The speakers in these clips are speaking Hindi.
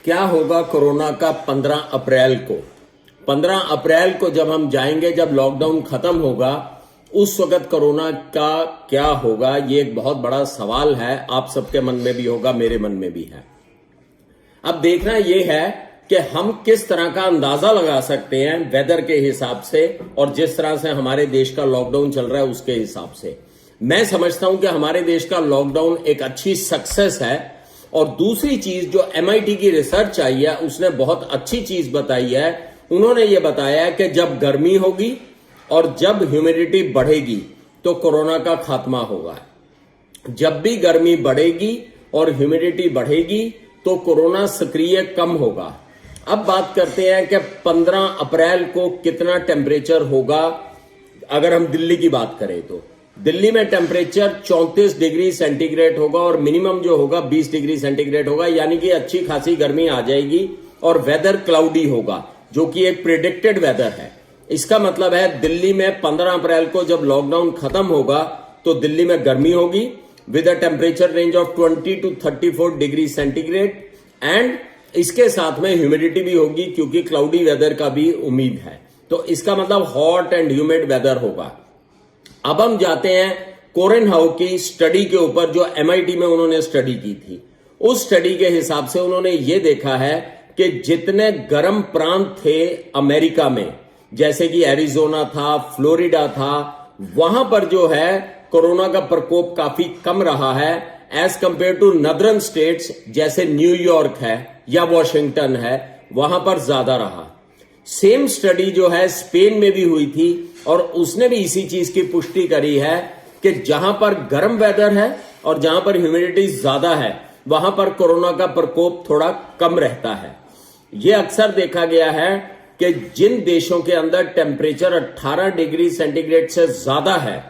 क्या होगा कोरोना का 15 अप्रैल को? 15 अप्रैल को जब हम जाएंगे, जब लॉकडाउन खत्म होगा, उस वक्त कोरोना का क्या होगा? ये एक बहुत बड़ा सवाल है। आप सबके मन में भी होगा, मेरे मन में भी है। अब देखना यह है कि हम किस तरह का अंदाजा लगा सकते हैं वेदर के हिसाब से और जिस तरह से हमारे देश का लॉकडाउन चल रहा है उसके हिसाब से। मैं समझता हूं कि हमारे देश का लॉकडाउन एक अच्छी सक्सेस है। और दूसरी चीज जो MIT की रिसर्च आई है उसने बहुत अच्छी चीज बताई है। उन्होंने ये बताया है कि जब गर्मी होगी और जब ह्यूमिडिटी बढ़ेगी तो कोरोना का खात्मा होगा। जब भी गर्मी बढ़ेगी और ह्यूमिडिटी बढ़ेगी तो कोरोना सक्रिय कम होगा। अब बात करते हैं कि 15 अप्रैल को कितना टेम्परेचर होगा। अगर हम दिल्ली की बात करें तो दिल्ली में टेम्परेचर 34 डिग्री सेंटीग्रेड होगा और मिनिमम जो होगा 20 डिग्री सेंटीग्रेड होगा, यानी कि अच्छी खासी गर्मी आ जाएगी और वेदर क्लाउडी होगा, जो कि एक प्रिडिक्टेड वेदर है। इसका मतलब है दिल्ली में 15 अप्रैल को जब लॉकडाउन खत्म होगा तो दिल्ली में गर्मी होगी with a temperature range of 20 to 34 degree centigrade and इसके साथ में ह्यूमिडिटी भी होगी क्योंकि क्लाउडी वेदर का भी उम्मीद है। तो इसका मतलब हॉट एंड ह्यूमिड वेदर होगा। अब हम जाते हैं कोरेन हाउ की स्टडी के ऊपर, जो MIT में उन्होंने स्टडी की थी। उस स्टडी के हिसाब से उन्होंने ये देखा है कि जितने गर्म प्रांत थे अमेरिका में, जैसे कि एरिजोना था, फ्लोरिडा था, वहां पर जो है कोरोना का प्रकोप काफी कम रहा है as compare to northern states, जैसे न्यूयॉर्क है या वॉशिंगटन है, वहां पर ज्यादा रहा। सेम स्टडी जो है स्पेन में भी हुई थी और उसने भी इसी चीज की पुष्टि करी है कि जहां पर गर्म वेदर है और जहां पर ह्यूमिडिटी ज्यादा है वहां पर कोरोना का प्रकोप थोड़ा कम रहता है। यह अक्सर देखा गया है कि जिन देशों के अंदर टेम्परेचर 18 डिग्री सेंटीग्रेड से ज्यादा है,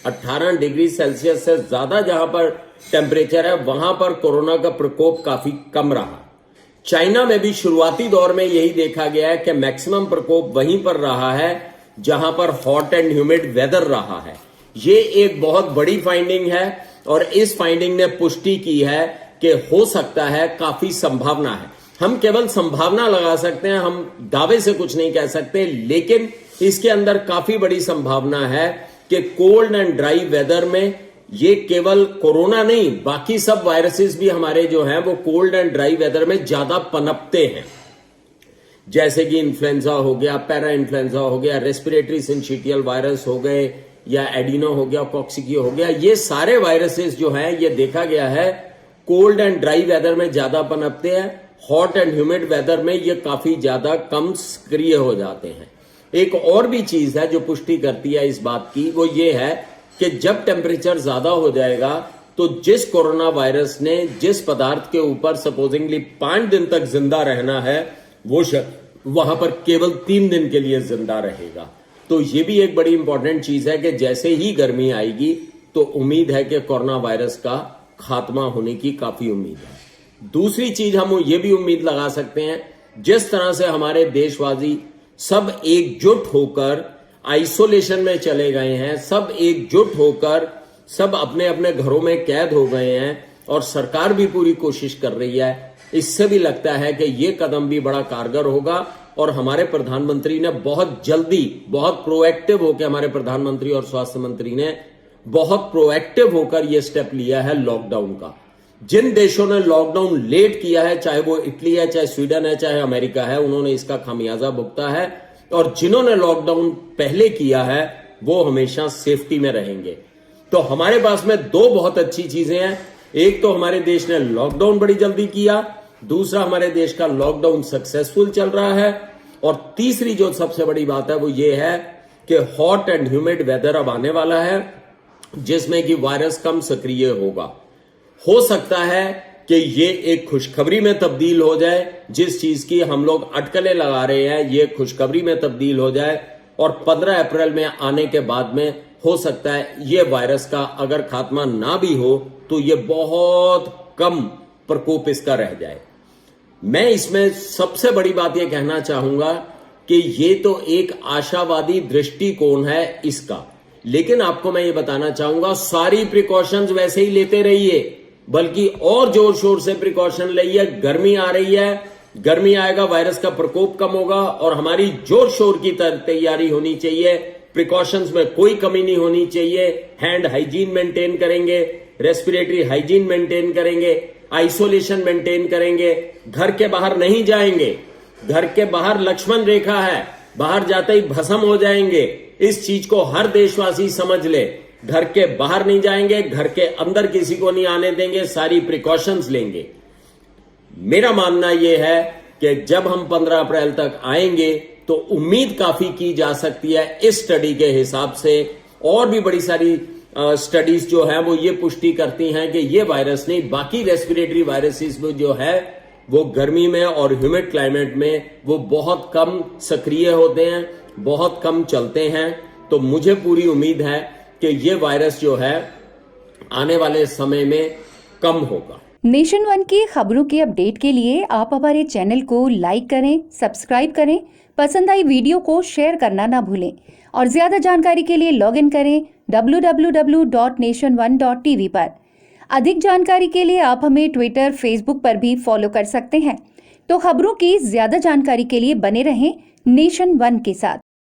18 डिग्री सेल्सियस से ज्यादा जहां पर टेम्परेचर है, वहां पर कोरोना का प्रकोप काफी कम रहा। चाइना में भी शुरुआती दौर में यही देखा गया है कि मैक्सिमम प्रकोप वहीं पर रहा है जहां पर हॉट एंड ह्यूमिड वेदर रहा है। ये एक बहुत बड़ी फाइंडिंग है और इस फाइंडिंग ने पुष्टि की है कि हो सकता है, काफी संभावना है। हम केवल संभावना लगा सकते हैं, हम दावे से कुछ नहीं कह सकते, लेकिन इसके अंदर काफी बड़ी संभावना है कि कोल्ड एंड ड्राई वेदर में ये केवल कोरोना नहीं, बाकी सब वायरसेस भी हमारे जो हैं वो कोल्ड एंड ड्राई वेदर में ज्यादा पनपते हैं, जैसे कि इन्फ्लुएंजा हो गया, पैरा इन्फ्लुएंजा हो गया, रेस्पिरेटरी सिंचिटियल वायरस हो गए या एडिनो हो गया, कॉक्सिकियो हो गया। ये सारे वायरसेस जो हैं ये देखा गया है कोल्ड एंड ड्राई वेदर में ज्यादा पनपते हैं, हॉट एंड ह्यूमिड वेदर में ये काफी ज्यादा कम सक्रिय हो जाते हैं। एक और भी चीज है जो पुष्टि करती है इस बात की, वो ये है कि जब टेम्परेचर ज्यादा हो जाएगा तो जिस कोरोना वायरस ने जिस पदार्थ के ऊपर सपोजिंगली 5 दिन तक जिंदा रहना है, वो वहां पर केवल 3 दिन के लिए जिंदा रहेगा। तो ये भी एक बड़ी इंपॉर्टेंट चीज है कि जैसे ही गर्मी आएगी तो उम्मीद है कि कोरोना वायरस का खात्मा होने की काफी उम्मीद है। दूसरी चीज हम ये भी उम्मीद लगा सकते हैं, जिस तरह से हमारे देशवासी सब एकजुट होकर आइसोलेशन में चले गए हैं, सब एकजुट होकर सब अपने अपने घरों में कैद हो गए हैं और सरकार भी पूरी कोशिश कर रही है, इससे भी लगता है कि ये कदम भी बड़ा कारगर होगा। और हमारे प्रधानमंत्री ने बहुत जल्दी, बहुत प्रोएक्टिव होकर, हमारे प्रधानमंत्री और स्वास्थ्य मंत्री ने बहुत प्रोएक्टिव होकर यह स्टेप लिया है लॉकडाउन का। जिन देशों ने लॉकडाउन लेट किया है, चाहे वो इटली है, चाहे स्वीडन है, चाहे अमेरिका है, उन्होंने इसका खामियाजा भुगता है और जिन्होंने लॉकडाउन पहले किया है वो हमेशा सेफ्टी में रहेंगे। तो हमारे पास में दो बहुत अच्छी चीजें हैं। एक तो हमारे देश ने लॉकडाउन बड़ी जल्दी किया, दूसरा हमारे देश का लॉकडाउन सक्सेसफुल चल रहा है और तीसरी जो सबसे बड़ी बात है वो ये है कि हॉट एंड ह्यूमिड वेदर अब आने वाला है जिसमें कि वायरस कम सक्रिय होगा। हो सकता है कि ये एक खुशखबरी में तब्दील हो जाए, जिस चीज की हम लोग अटकलें लगा रहे हैं ये खुशखबरी में तब्दील हो जाए और 15 अप्रैल में आने के बाद में हो सकता है ये वायरस का अगर खात्मा ना भी हो तो ये बहुत कम प्रकोप इसका रह जाए। मैं इसमें सबसे बड़ी बात यह कहना चाहूंगा कि ये तो एक आशावादी दृष्टिकोण है इसका, लेकिन आपको मैं ये बताना चाहूंगा सारी प्रिकॉशंस वैसे ही लेते रहिए। बल्कि और जोर शोर से प्रिकॉशन लिए। गर्मी आ रही है, गर्मी आएगा, वायरस का प्रकोप कम होगा और हमारी जोर शोर की तैयारी होनी चाहिए। प्रिकॉशंस में कोई कमी नहीं होनी चाहिए। हैंड हाइजीन मेंटेन करेंगे, रेस्पिरेटरी हाइजीन मेंटेन करेंगे, आइसोलेशन मेंटेन करेंगे, घर के बाहर नहीं जाएंगे। घर के बाहर लक्ष्मण रेखा है, बाहर जाते ही भस्म हो जाएंगे। इस चीज को हर देशवासी समझ ले। घर के बाहर नहीं जाएंगे, घर के अंदर किसी को नहीं आने देंगे, सारी प्रिकॉशंस लेंगे। मेरा मानना यह है कि जब हम 15 अप्रैल तक आएंगे तो उम्मीद काफी की जा सकती है इस स्टडी के हिसाब से। और भी बड़ी सारी स्टडीज जो है वो ये पुष्टि करती हैं कि ये वायरस नहीं, बाकी रेस्पिरेटरी वायरसेस जो है वो गर्मी में और ह्यूमिड क्लाइमेट में वो बहुत कम सक्रिय होते हैं, बहुत कम चलते हैं। तो मुझे पूरी उम्मीद है कि ये वायरस जो है आने वाले समय में कम होगा। नेशन वन की खबरों के अपडेट के लिए आप हमारे चैनल को लाइक करें, सब्सक्राइब करें, पसंद आई वीडियो को शेयर करना ना भूलें और ज्यादा जानकारी के लिए लॉग इन करें www.nation1.tv पर। अधिक जानकारी के लिए आप हमें ट्विटर, फेसबुक पर भी फॉलो कर सकते हैं। तो खबरों की ज्यादा जानकारी के लिए बने रहें नेशन वन के साथ।